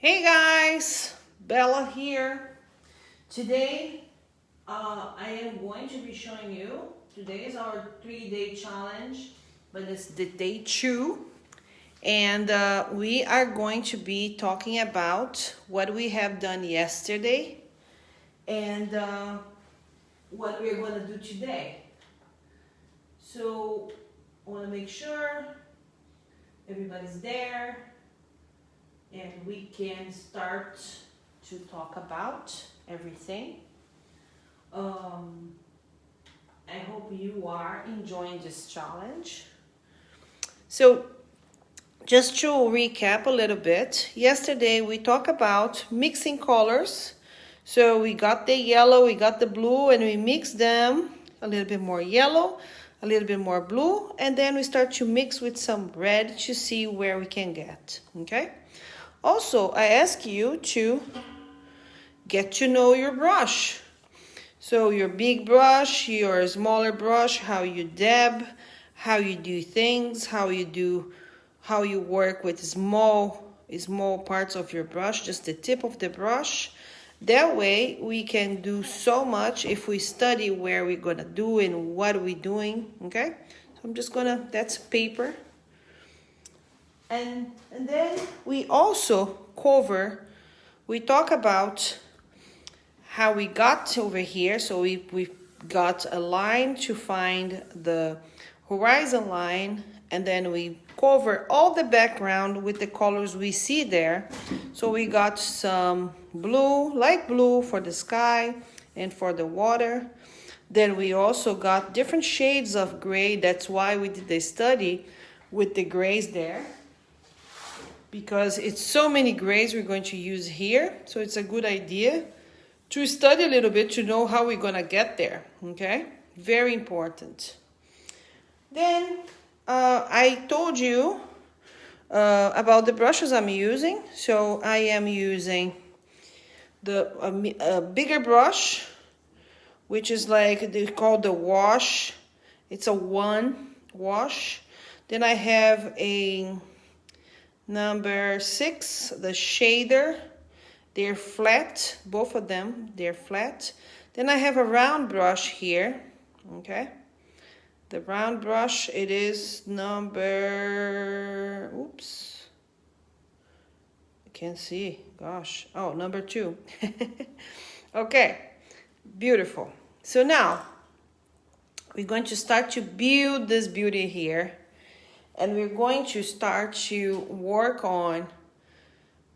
Hey guys, Bella here. Today I am going to be showing you, today is our 3-day challenge, but it's the day 2. And we are going to be talking about what we have done yesterday and what we're going to do today. So I want to make sure everybody's there and we can start to talk about everything. I hope you are enjoying this challenge. So just to recap a little bit, yesterday we talked about mixing colors. So we got the yellow, we got the blue, and we mixed them, a little bit more yellow, a little bit more blue, and then we start to mix with some red to see where we can get, okay? Also, I ask you to get to know your brush. So your big brush, your smaller brush, how you dab, how you do things, how you work with small parts of your brush, just the tip of the brush. That way we can do so much if we study where we're gonna do and what we're doing, okay? So I'm just gonna, that's paper. And then we also we talk about how we got over here. So we got a line to find the horizon line, and then we cover all the background with the colors we see there. So we got some blue, light blue for the sky and for the water. Then we also got different shades of gray. That's why we did the study with the grays there, because it's so many grays we're going to use here. So it's a good idea to study a little bit to know how we're gonna get there, okay? Very important. Then I told you about the brushes I'm using. So I am using the bigger brush, which is like they call the wash. It's a 1 wash. Then I have a number 6, the shader. They're flat, both of them, they're flat. Then I have a round brush here, okay? The round brush, it is number, oops. I can't see, gosh. Oh, number 2. Okay, beautiful. So now, we're going to start to build this beauty here. And we're going to start to work on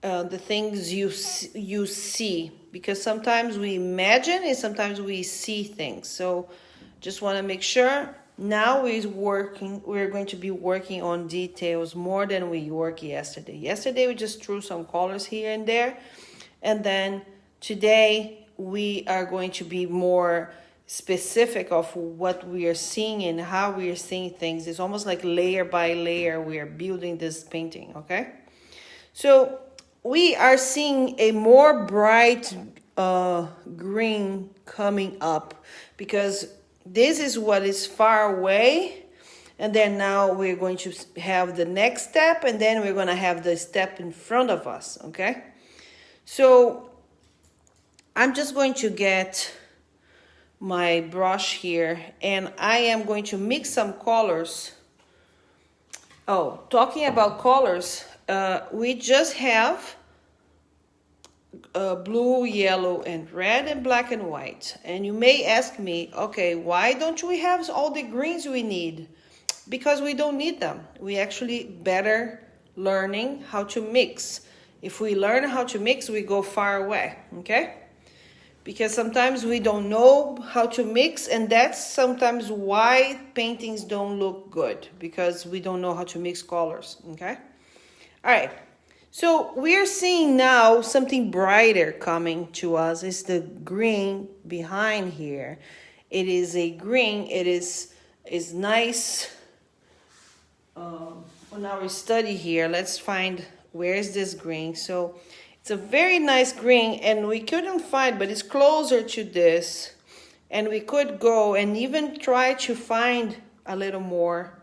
the things you see, because sometimes we imagine and sometimes we see things. So just want to make sure now we're going to be working on details more than we worked yesterday. Yesterday we just threw some colors here and there, and then today we are going to be more specific of what we are seeing and how we are seeing things. It's almost like layer by layer we are building this painting, okay? So we are seeing a more bright green coming up, because this is what is far away, and then now we're going to have the next step, and then we're going to have the step in front of us, okay? So I'm just going to get my brush here, and I am going to mix some colors. Oh, talking about colors, we just have blue, yellow, and red, and black and white. And you may ask me, okay, why don't we have all the greens we need? Because we don't need them. We actually better learning how to mix. If we learn how to mix, we go far away, okay? Because sometimes we don't know how to mix, and that's sometimes why paintings don't look good, because we don't know how to mix colors, okay? All right, so we're seeing now something brighter coming to us. It's the green behind here. It is a green, it is nice. On our study here, let's find where is this green. So it's a very nice green, and we couldn't find, but it's closer to this. And we could go and even try to find a little more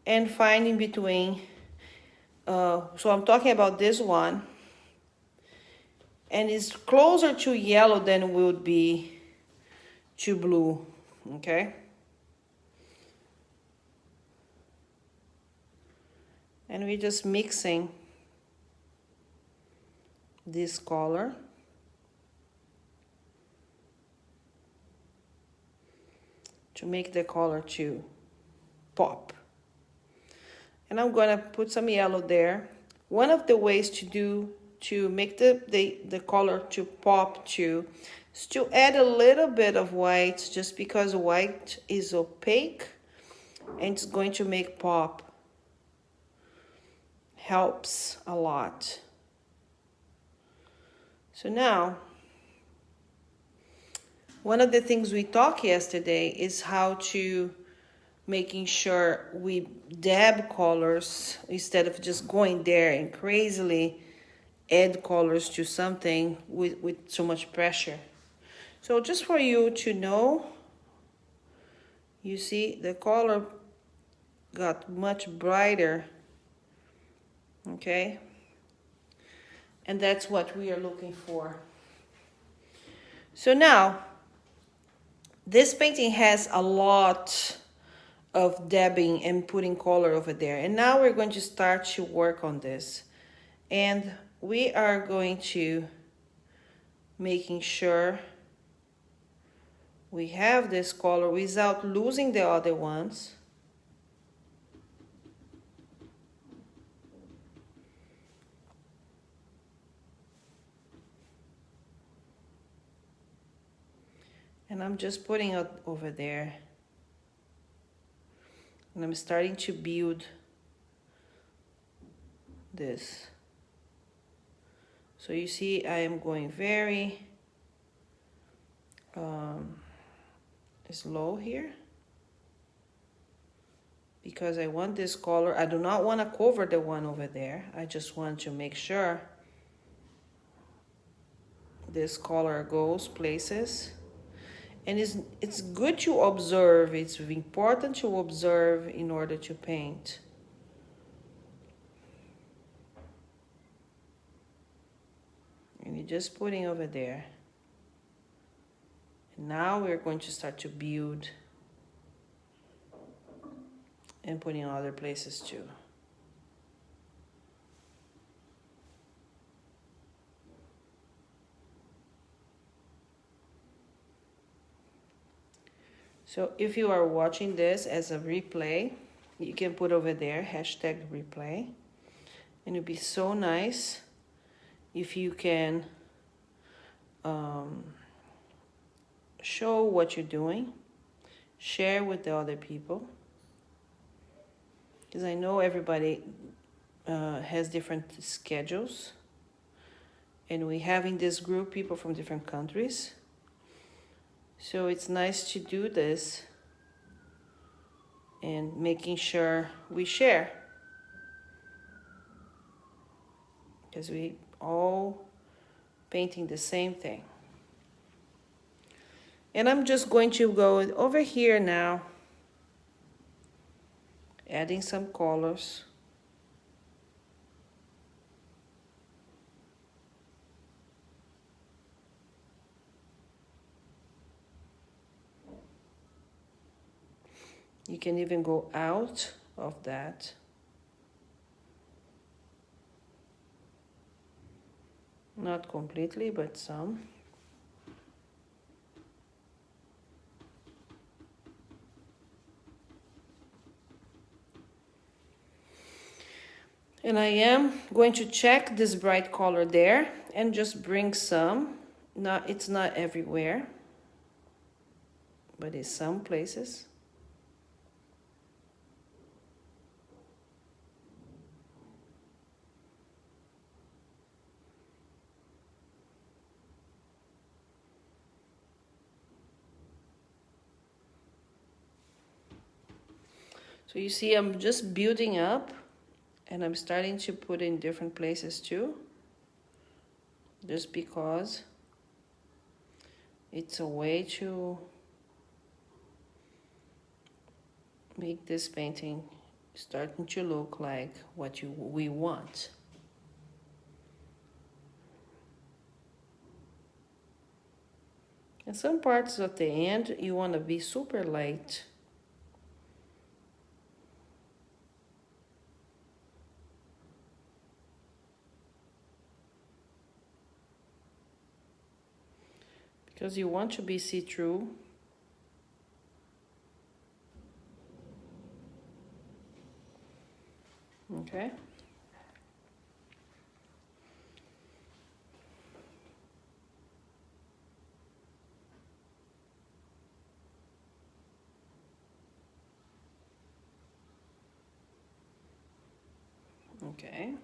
and find in between. So I'm talking about this one. and it's closer to yellow than it would be to blue, okay? And we're just mixing this color to make the color to pop. And I'm gonna put some yellow there. One of the ways to make the color to pop too is to add a little bit of white, just because white is opaque and it's going to make pop. Helps a lot. So now, one of the things we talked yesterday is how to making sure we dab colors instead of just going there and crazily add colors to something with so much pressure. So just for you to know, you see the color got much brighter, okay? And that's what we are looking for. So now, this painting has a lot of dabbing and putting color over there. And now we're going to start to work on this. And we are going to making sure we have this color without losing the other ones. And I'm just putting it over there. And I'm starting to build this. So you see, I am going very slow here, because I want this color. I do not want to cover the one over there. I just want to make sure this color goes places. And it's good to observe. It's important to observe in order to paint. And you're just putting over there. And now we're going to start to build and putting other places too. So if you are watching this as a replay, you can put over there #replay. And it'd be so nice if you can show what you're doing, share with the other people, because I know everybody has different schedules, and we have in this group people from different countries. So it's nice to do this and making sure we share, because we all painting the same thing. And I'm just going to go over here now, adding some colors. You can even go out of that. Not completely, but some. And I am going to check this bright color there and just bring some. It's not everywhere, but it's some places. So you see, I'm just building up, and I'm starting to put in different places too, just because it's a way to make this painting starting to look like what we want. And some parts at the end, you want to be super light. Because you want to be see-through. Okay. Okay.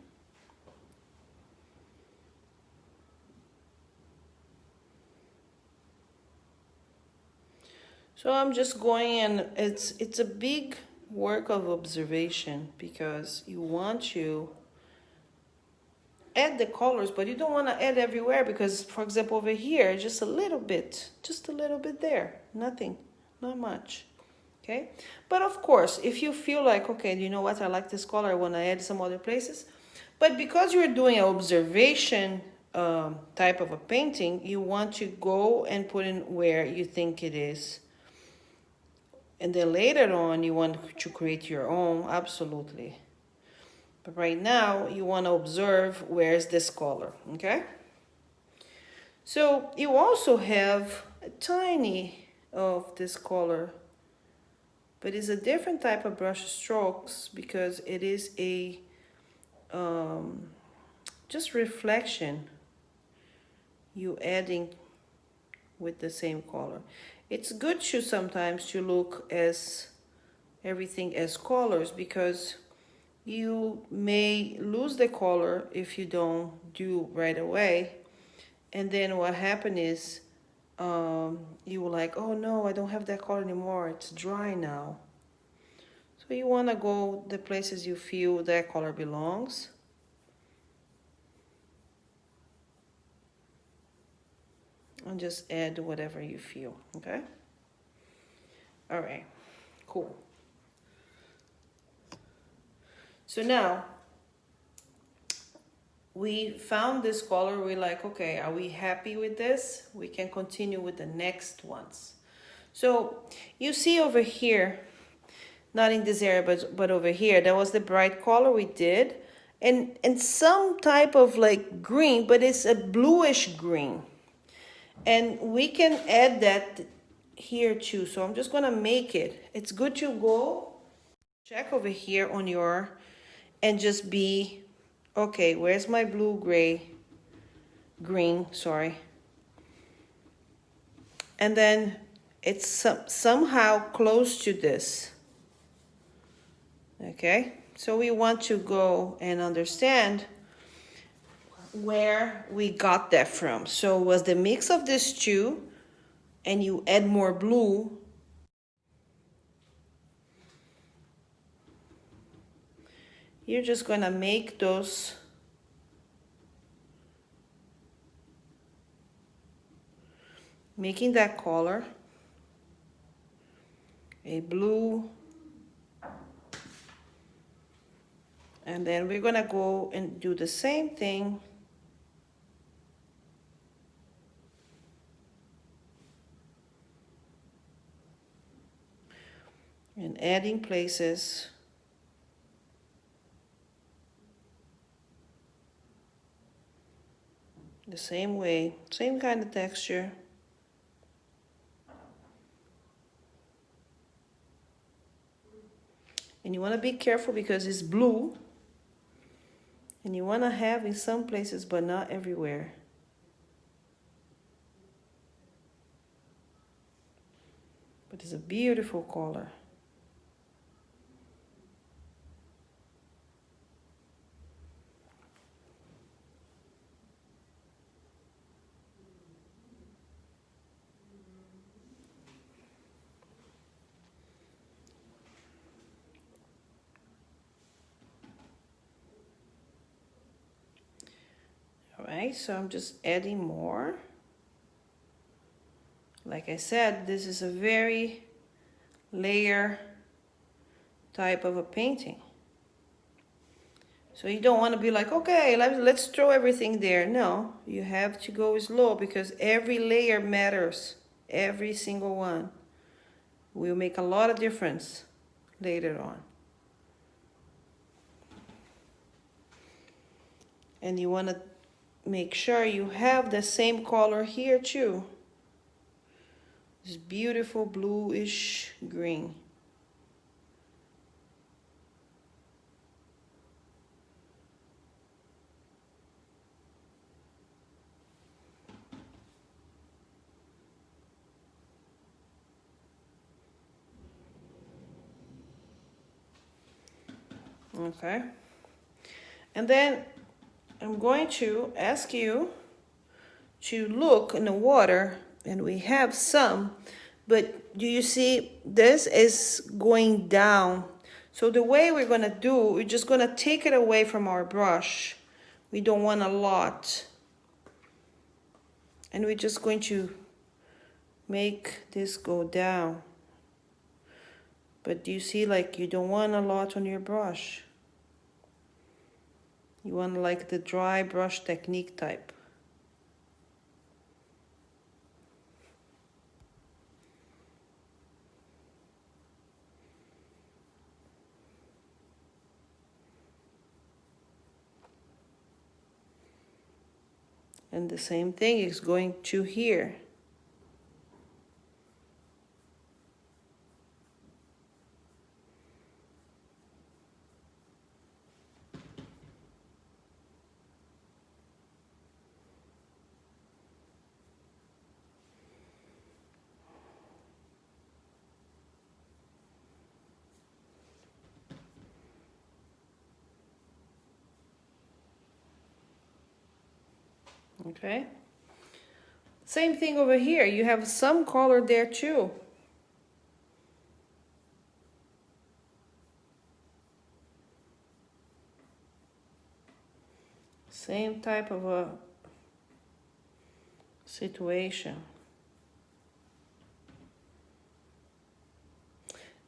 So I'm just going, and it's a big work of observation, because you want to add the colors, but you don't want to add everywhere, because for example over here, just a little bit there, nothing, not much. Okay, but of course, if you feel like, okay, you know what, I like this color, I want to add some other places, but because you're doing an observation type of a painting, you want to go and put in where you think it is. And then later on, you want to create your own, absolutely. But right now, you want to observe where's this color, okay? So you also have a tiny of this color, but it's a different type of brush strokes, because it is a just reflection you adding with the same color. It's good to sometimes to look as everything as colors, because you may lose the color if you don't do right away. And then what happened is you were like, oh no, I don't have that color anymore, it's dry now. So you want to go the places you feel that color belongs. And just add whatever you feel, okay? All right, cool. So now we found this color, we're like, okay, are we happy with this? We can continue with the next ones. So you see over here, not in this area, but over here, that was the bright color we did. And some type of like green, but it's a bluish green. And we can add that here too. So I'm just gonna make it. It's good to go check over here on your, and just be, okay, where's my blue, gray, green, sorry. And then it's somehow close to this. Okay, so we want to go and understand where we got that from. So it was the mix of these two, and you add more blue. You're just gonna make those making that color a blue, and then we're gonna go and do the same thing and adding places. The same way, same kind of texture. And you want to be careful because it's blue, and you want to have in some places but not everywhere. But it's a beautiful color. Alright, so I'm just adding more. Like I said, this is a very layer type of a painting. So you don't want to be like, okay, let's throw everything there. No, you have to go slow because every layer matters. Every single one will make a lot of difference later on. And you want to make sure you have the same color here too. This beautiful bluish green. Okay. And then I'm going to ask you to look in the water, and we have some, but do you see this is going down? So the way we're going to do, we're just going to take it away from our brush. We don't want a lot. And we're just going to make this go down. But do you see, like, you don't want a lot on your brush. You want like the dry brush technique type. And the same thing is going to here. Okay. Same thing over here. You have some color there too. Same type of a situation.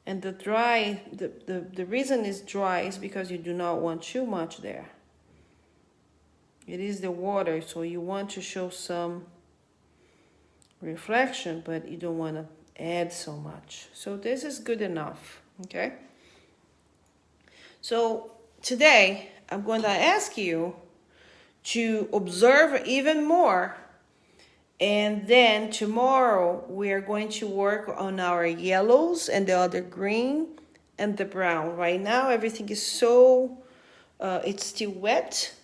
And the dry, the reason is dry is because you do not want too much there. It is the water, so you want to show some reflection, but you don't want to add so much. So this is good enough, okay? So today, I'm going to ask you to observe even more. And then tomorrow, we are going to work on our yellows and the other green and the brown. Right now, everything is so, it's still wet.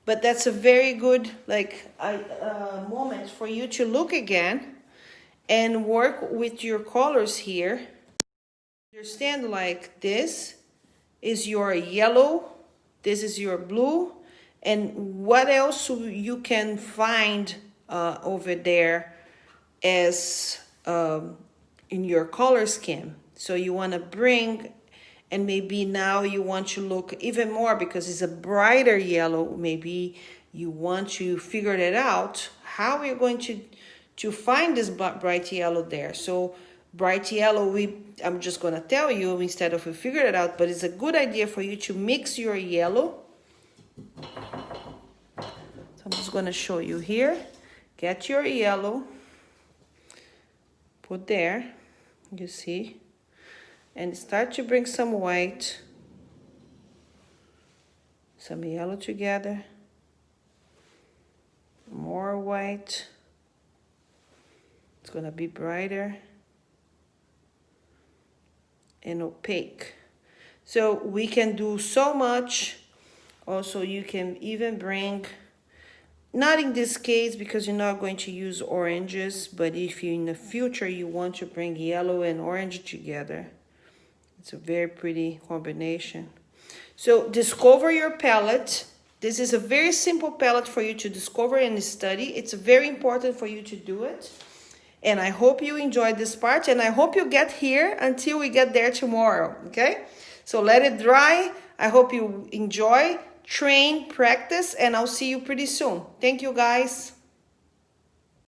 But that's a very good moment for you to look again and work with your colors here. Understand, like, this is your yellow, this is your blue, and what else you can find over there as in your color scheme. So you want to bring, and maybe now you want to look even more because it's a brighter yellow. Maybe you want to figure it out how you're going to find this bright yellow there. So bright yellow, I'm just going to tell you instead of you figure it out, but it's a good idea for you to mix your yellow. So I'm just going to show you here. Get your yellow, put there, you see, and start to bring some white, some yellow together, more white. It's going to be brighter and opaque. So we can do so much. Also, you can even bring, not in this case because you're not going to use oranges, but if you in the future you want to bring yellow and orange together, it's a very pretty combination. So discover your palette. This is a very simple palette for you to discover and study. It's very important for you to do it. And I hope you enjoyed this part, and I hope you get here until we get there tomorrow, okay? So let it dry. I hope you enjoy, train, practice, and I'll see you pretty soon. Thank you, guys.